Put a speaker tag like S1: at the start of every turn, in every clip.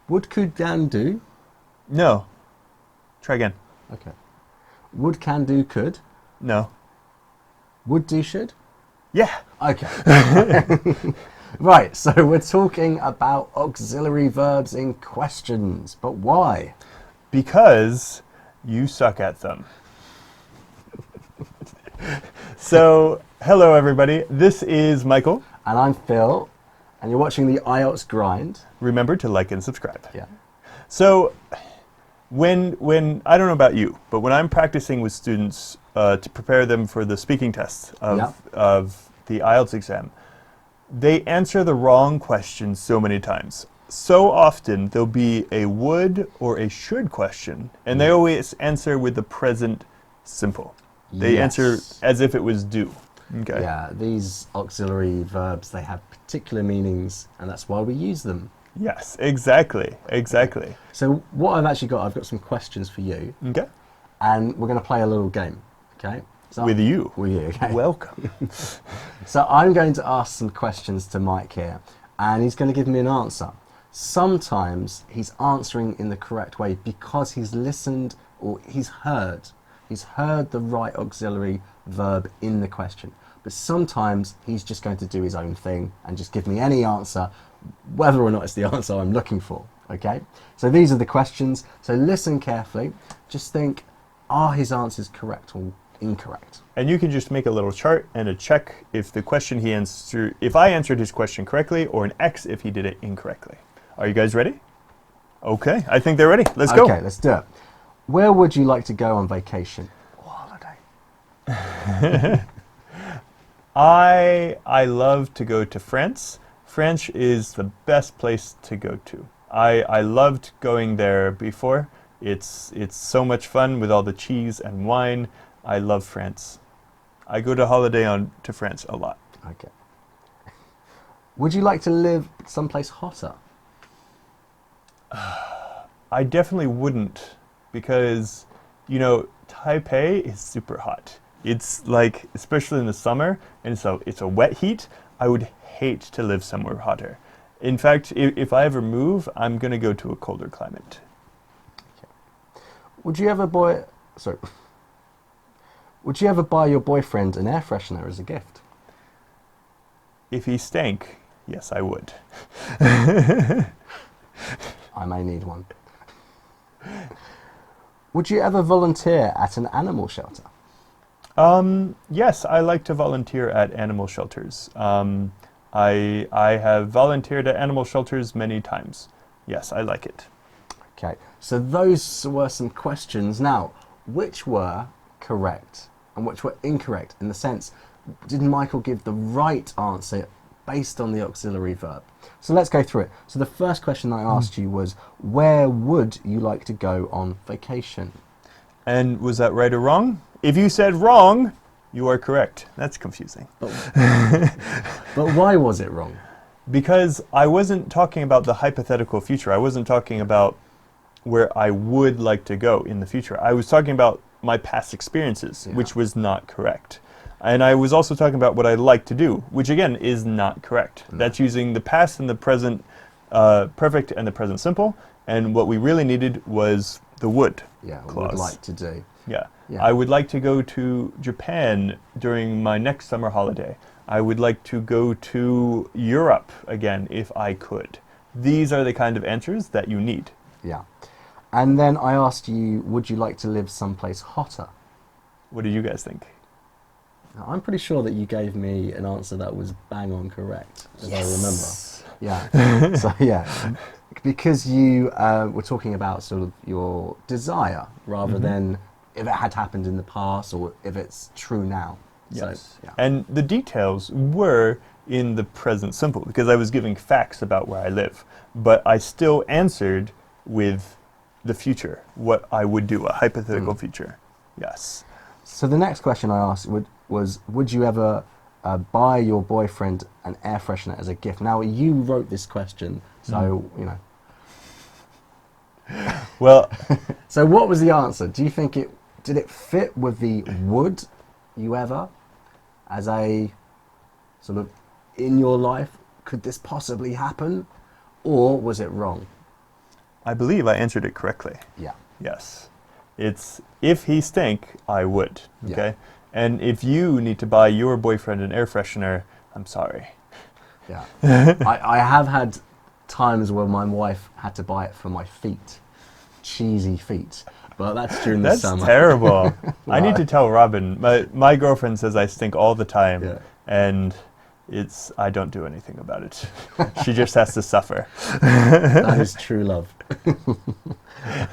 S1: Would, could, can, do.
S2: No. Try again.
S1: Okay. Would, can, do, could.
S2: No.
S1: Would, do, should.
S2: Yeah.
S1: Okay. Right, so we're talking about auxiliary verbs in questions, but why?
S2: Because you suck at them. So, hello everybody. This is Michael.
S1: And I'm Phil, and you're watching the IELTS Grind.
S2: Remember to like and subscribe.
S1: Yeah.
S2: So, when I don't know about you, but when I'm practicing with students to prepare them for the speaking tests of the IELTS exam, they answer the wrong question so many times. So often there'll be a would or a should question, and they always answer with the present simple. They answer as if it was do. Okay.
S1: Yeah, these auxiliary verbs, they have particular meanings, and that's why we use them.
S2: Yes, exactly, exactly.
S1: So what I've actually got, I've got some questions for you.
S2: Okay.
S1: And we're going to play a little game, okay? So
S2: With you.
S1: With you, okay.
S2: Welcome.
S1: So I'm going to ask some questions to Mike here, and he's going to give me an answer. Sometimes he's answering in the correct way because he's listened or he's heard the right auxiliary verb in the question. But sometimes he's just going to do his own thing and just give me any answer, whether or not it's the answer I'm looking for, okay? So these are the questions. So listen carefully. Just think, are his answers correct or incorrect?
S2: And you can just make a little chart and a check if the question he answered, if I answered his question correctly, or an X if he did it incorrectly. Are you guys ready? Okay, I think they're ready. Let's go.
S1: Okay, let's do it. Where would you like to go on vacation or holiday?
S2: I love to go to France. France is the best place to go to. I loved going there before. It's so much fun with all the cheese and wine. I love France. I go to holiday to France a lot.
S1: Okay. Would you like to live someplace hotter?
S2: I definitely wouldn't, because, you know, Taipei is super hot. It's like, especially in the summer, and so it's a wet heat. I would hate to live somewhere hotter. In fact, if I ever move, I'm going to go to a colder climate.
S1: Okay. Would you ever buy your boyfriend an air freshener as a gift?
S2: If he stank, yes, I would.
S1: I may need one. Would you ever volunteer at an animal shelter?
S2: Yes, I like to volunteer at animal shelters. I have volunteered at animal shelters many times. Yes, I like it.
S1: Okay, so those were some questions. Now, which were correct and which were incorrect, in the sense, did Michael give the right answer based on the auxiliary verb? So let's go through it. So the first question I asked you was, where would you like to go on vacation?
S2: And was that right or wrong? If you said wrong, you are correct. That's confusing.
S1: But why was it wrong?
S2: Because I wasn't talking about the hypothetical future. I wasn't talking about where I would like to go in the future. I was talking about my past experiences, which was not correct. And I was also talking about what I like to do, which again is not correct. No. That's using the past and the present perfect and the present simple. And what we really needed was the would clause.
S1: Would like to do.
S2: Yeah. I would like to go to Japan during my next summer holiday. I would like to go to Europe again if I could. These are the kind of answers that you need.
S1: Yeah. And then I asked you, would you like to live someplace hotter?
S2: What do you guys think?
S1: Now, I'm pretty sure that you gave me an answer that was bang on correct, as I remember. Yeah. So yeah, because you were talking about sort of your desire rather than if it had happened in the past or if it's true now.
S2: Yes.
S1: So, yeah.
S2: And the details were in the present simple because I was giving facts about where I live, but I still answered with the future, what I would do, a hypothetical future. Yes.
S1: So the next question I asked was, would you ever buy your boyfriend an air freshener as a gift? Now, you wrote this question, so, you know.
S2: Well.
S1: So what was the answer? Do you think did it fit with the would you ever as a sort of in your life? Could this possibly happen? Or was it wrong?
S2: I believe I answered it correctly.
S1: Yeah.
S2: Yes. It's if he stank, I would.
S1: Yeah.
S2: Okay? And if you need to buy your boyfriend an air freshener, I'm sorry.
S1: Yeah. I have had times where my wife had to buy it for my feet. Cheesy feet. But that's during the summer.
S2: That's terrible. I need to tell Robin. My girlfriend says I stink all the time.
S1: Yeah.
S2: And I don't do anything about it. She just has to suffer.
S1: That is true love.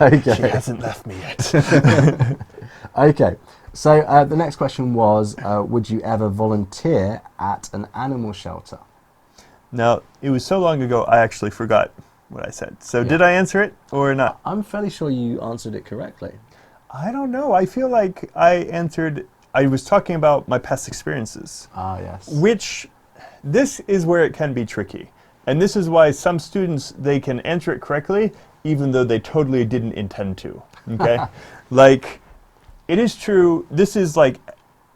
S1: Okay.
S2: She hasn't left me yet.
S1: Okay. So the next question was, would you ever volunteer at an animal shelter?
S2: Now, it was so long ago, I actually forgot what I said. So did I answer it or not?
S1: I'm fairly sure you answered it correctly.
S2: I don't know. I feel like I was talking about my past experiences.
S1: Ah, yes.
S2: Which, this is where it can be tricky. And this is why some students, they can answer it correctly, even though they totally didn't intend to. Okay? Like, it is true, this is like,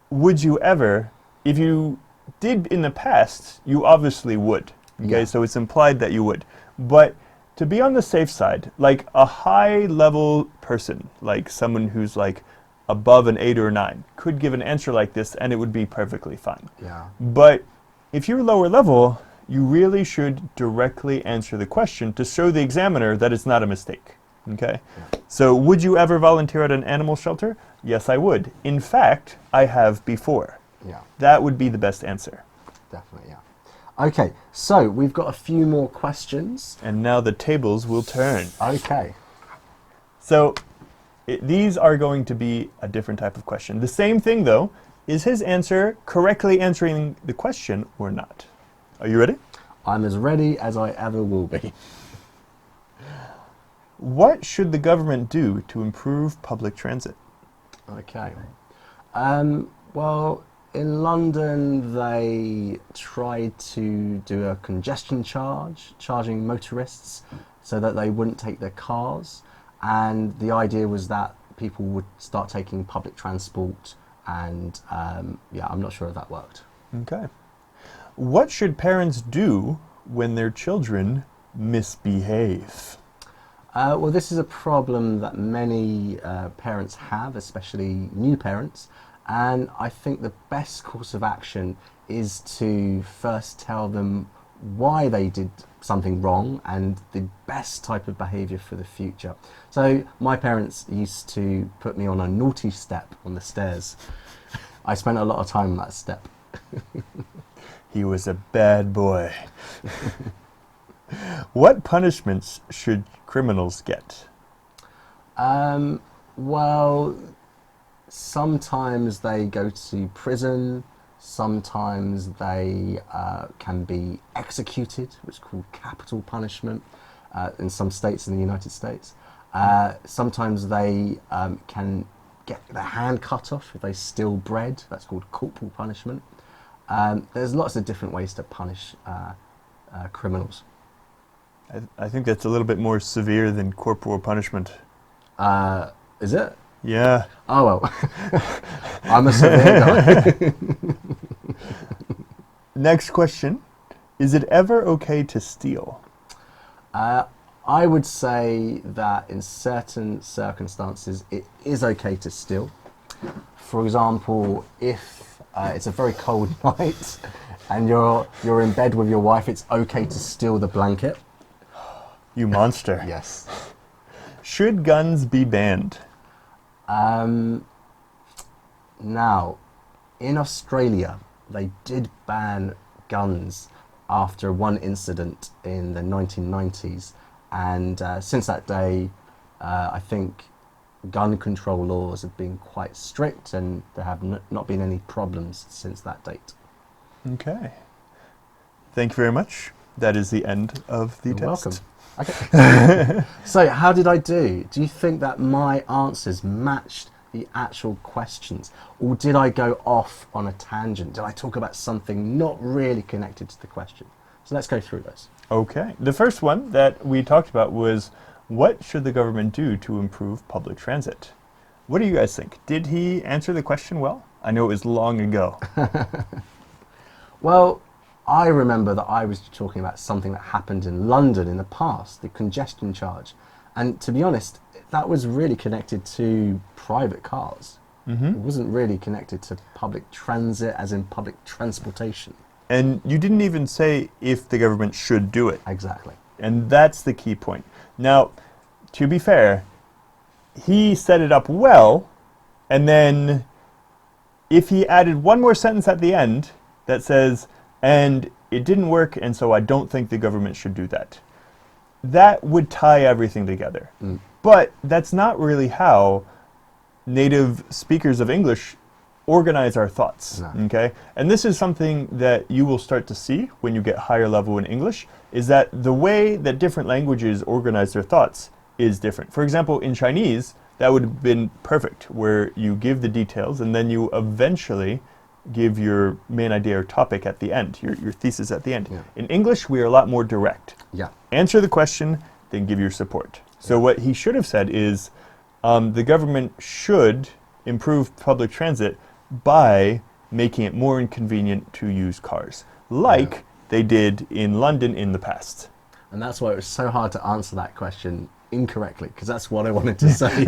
S2: would you ever, if you did in the past, you obviously would. Okay?
S1: Yeah.
S2: So it's implied that you would. But to be on the safe side, like a high-level person, like someone who's like above an 8 or 9, could give an answer like this and it would be perfectly fine.
S1: Yeah.
S2: But if you're lower level, you really should directly answer the question to show the examiner that it's not a mistake. Okay?
S1: Yeah.
S2: So would you ever volunteer at an animal shelter? Yes, I would. In fact, I have before.
S1: Yeah.
S2: That would be the best answer.
S1: Definitely, yeah. Okay, so we've got a few more questions.
S2: And now the tables will turn.
S1: Okay.
S2: So these are going to be a different type of question. The same thing, though, is his answer correctly answering the question or not? Are you ready?
S1: I'm as ready as I ever will be.
S2: What should the government do to improve public transit?
S1: Okay. Well, in London, they tried to do a congestion charge, charging motorists so that they wouldn't take their cars. And the idea was that people would start taking public transport. And yeah, I'm not sure if that worked.
S2: Okay. What should parents do when their children misbehave?
S1: Well, this is a problem that many parents have, especially new parents. And I think the best course of action is to first tell them why they did something wrong and the best type of behaviour for the future. So my parents used to put me on a naughty step on the stairs. I spent a lot of time on that step.
S2: He was a bad boy. What punishments should criminals get?
S1: Well, sometimes they go to prison, sometimes they can be executed, which is called capital punishment in some states in the United States. Sometimes they can get their hand cut off if they steal bread, that's called corporal punishment. There's lots of different ways to punish criminals.
S2: I think that's a little bit more severe than corporal punishment.
S1: Is it?
S2: Yeah.
S1: Oh well, I'm a severe guy.
S2: Next question. Is it ever okay to steal?
S1: I would say that in certain circumstances it is okay to steal. For example, if it's a very cold night and you're in bed with your wife, it's okay to steal the blanket.
S2: You monster.
S1: Yes.
S2: Should guns be banned?
S1: Now, in Australia, they did ban guns after one incident in the 1990s, and since that day, I think gun control laws have been quite strict, and there have not been any problems since that date.
S2: Okay. Thank you very much. That is the end of the
S1: You're
S2: test.
S1: welcome. Okay. So, how did I do? Do you think that my answers matched the actual questions, or did I go off on a tangent? Did I talk about something not really connected to the question? So let's go through those.
S2: Okay. The first one that we talked about was, what should the government do to improve public transit? What do you guys think? Did he answer the question well? I know it was long ago.
S1: Well, I remember that I was talking about something that happened in London in the past, the congestion charge. And to be honest, that was really connected to private cars. It wasn't really connected to public transit, as in public transportation.
S2: And you didn't even say if the government should do it.
S1: Exactly.
S2: And that's the key point. Now, to be fair, he set it up well, and then if he added one more sentence at the end that says, and it didn't work, and so I don't think the government should do that, that would tie everything together. But that's not really how native speakers of English organize our thoughts, okay? And this is something that you will start to see when you get higher level in English, is that the way that different languages organize their thoughts is different. For example, in Chinese, that would have been perfect, where you give the details and then you eventually give your main idea or topic at the end, your thesis at the end. In English, we are a lot more direct. Answer the question, then give your support. So what he should have said is, the government should improve public transit by making it more inconvenient to use cars, like they did in London in the past.
S1: And that's why it was so hard to answer that question incorrectly, because that's what I wanted to say.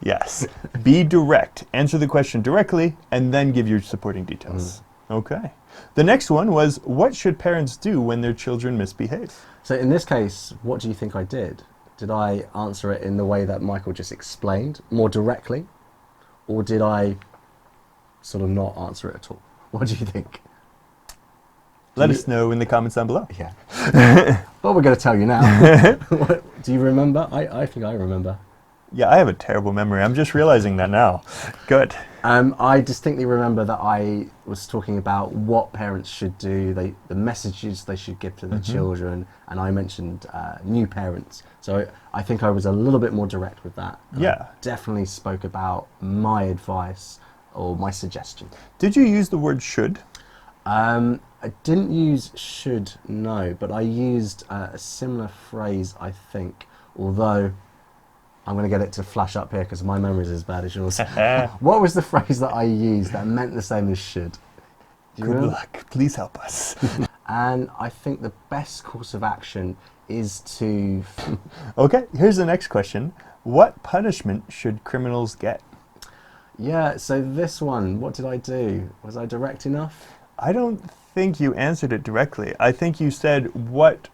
S2: Yes. Be direct. Answer the question directly, and then give your supporting details. Okay. The next one was, what should parents do when their children misbehave?
S1: So in this case, what do you think I did? Did I answer it in the way that Michael just explained, more directly? Or did I sort of not answer it at all? What do you think?
S2: Let us know in the comments down below.
S1: Yeah. But we're going to tell you now. Do you remember? I think I remember.
S2: Yeah, I have a terrible memory. I'm just realizing that now. Good.
S1: I distinctly remember that I was talking about what parents should do, the messages they should give to their children, and I mentioned new parents. So I think I was a little bit more direct with that.
S2: Yeah.
S1: I definitely spoke about my advice or my suggestion.
S2: Did you use the word should?
S1: I didn't use should, no, but I used a similar phrase, I think, although I'm going to get it to flash up here because my memory is as bad as yours. What was the phrase that I used that meant the same as should?
S2: Good luck. Please help us.
S1: And I think the best course of action is to...
S2: Okay, here's the next question. What punishment should criminals get?
S1: Yeah, so this one, what did I do? Was I direct enough?
S2: I don't think you answered it directly. I think you said what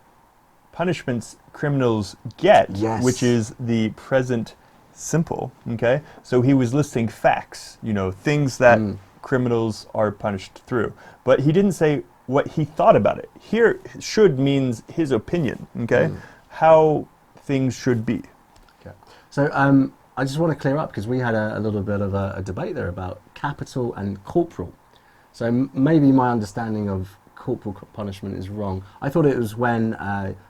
S2: punishments criminals get, which is the present simple, okay? So he was listing facts, you know, things that criminals are punished through. But he didn't say what he thought about it. Here, should means his opinion, okay? How things should be.
S1: Okay. So I just want to clear up, because we had a little bit of a debate there about capital and corporal. So maybe my understanding of corporal punishment is wrong. I thought it was when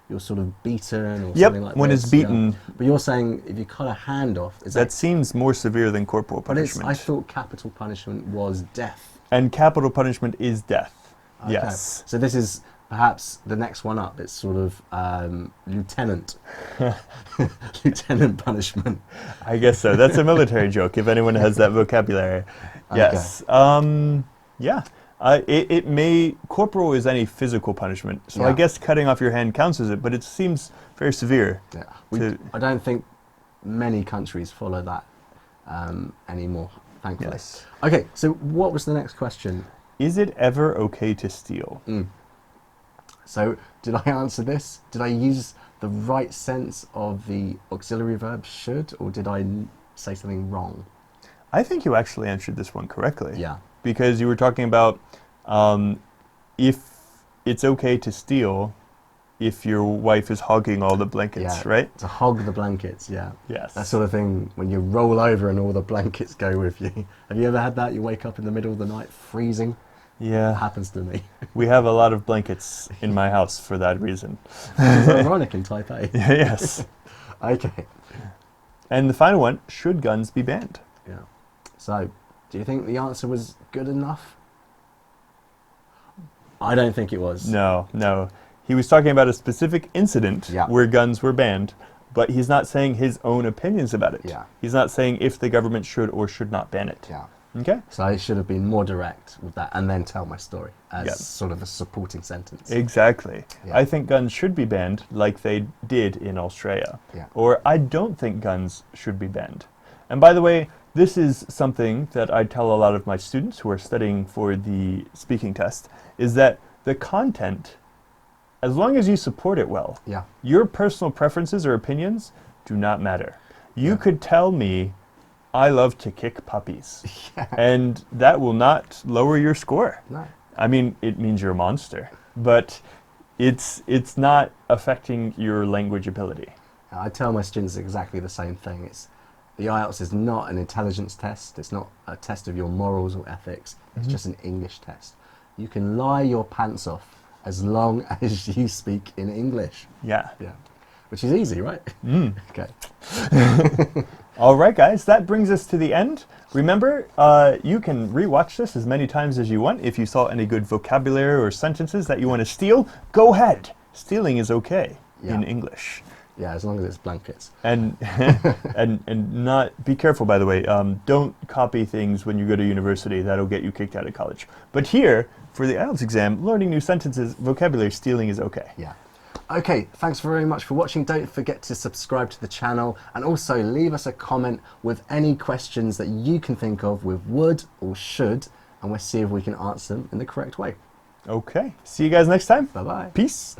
S1: you're sort of beaten or something like that.
S2: When it's beaten.
S1: Yeah. But you're saying if you cut a hand off, is
S2: that seems more severe than corporal punishment.
S1: But I thought capital punishment was death.
S2: And capital punishment is death.
S1: Okay.
S2: Yes.
S1: So this is perhaps the next one up. It's sort of lieutenant. Lieutenant punishment.
S2: I guess so. That's a military joke, if anyone has that vocabulary. Yes.
S1: Okay.
S2: Yeah. Corporal is any physical punishment. So I guess cutting off your hand counts as it, but it seems very severe.
S1: Yeah. I don't think many countries follow that anymore, thankfully.
S2: Yes.
S1: Okay, so what was the next question?
S2: Is it ever okay to steal?
S1: So did I answer this? Did I use the right sense of the auxiliary verb should, or did I say something wrong?
S2: I think you actually answered this one correctly.
S1: Yeah.
S2: Because you were talking about if it's okay to steal if your wife is hogging all the blankets, right?
S1: To hog the blankets, yeah.
S2: Yes.
S1: That sort of thing when you roll over and all the blankets go with you. Have you ever had that? You wake up in the middle of the night freezing?
S2: Yeah.
S1: It happens to me.
S2: We have a lot of blankets in my house for that reason.
S1: It's ironic in Type A.
S2: Yes.
S1: Okay.
S2: And the final one, should guns be banned?
S1: Yeah. So, do you think the answer was good enough? I don't think it was.
S2: No. He was talking about a specific incident where guns were banned, but he's not saying his own opinions about it.
S1: Yeah.
S2: He's not saying if the government should or should not ban it.
S1: Yeah.
S2: Okay.
S1: So I should have been more direct with that and then tell my story as
S2: Yep.
S1: sort of a supporting sentence.
S2: Exactly.
S1: Yeah.
S2: I think guns should be banned like they did in Australia.
S1: Yeah.
S2: Or I don't think guns should be banned. And by the way, this is something that I tell a lot of my students who are studying for the speaking test, is that the content, as long as you support it well,
S1: Yeah.
S2: your personal preferences or opinions do not matter. You
S1: Yeah.
S2: could tell me, I love to kick puppies,
S1: Yeah.
S2: and that will not lower your score.
S1: No.
S2: I mean, it means you're a monster, but it's not affecting your language ability.
S1: I tell my students exactly the same thing. The IELTS is not an intelligence test. It's not a test of your morals or ethics. It's just an English test. You can lie your pants off as long as you speak in English.
S2: Yeah.
S1: Yeah. Which is easy, right?
S2: Mm.
S1: Okay.
S2: All right, guys, that brings us to the end. Remember, you can rewatch this as many times as you want. If you saw any good vocabulary or sentences that you want to steal, go ahead. Stealing is okay in English.
S1: Yeah, as long as it's blankets.
S2: And and not be careful, by the way. Don't copy things when you go to university. That'll get you kicked out of college. But here, for the IELTS exam, learning new sentences, vocabulary, stealing is okay.
S1: Yeah. Okay, thanks very much for watching. Don't forget to subscribe to the channel and also leave us a comment with any questions that you can think of with would or should, and we'll see if we can answer them in the correct way.
S2: Okay. See you guys next time.
S1: Bye-bye.
S2: Peace.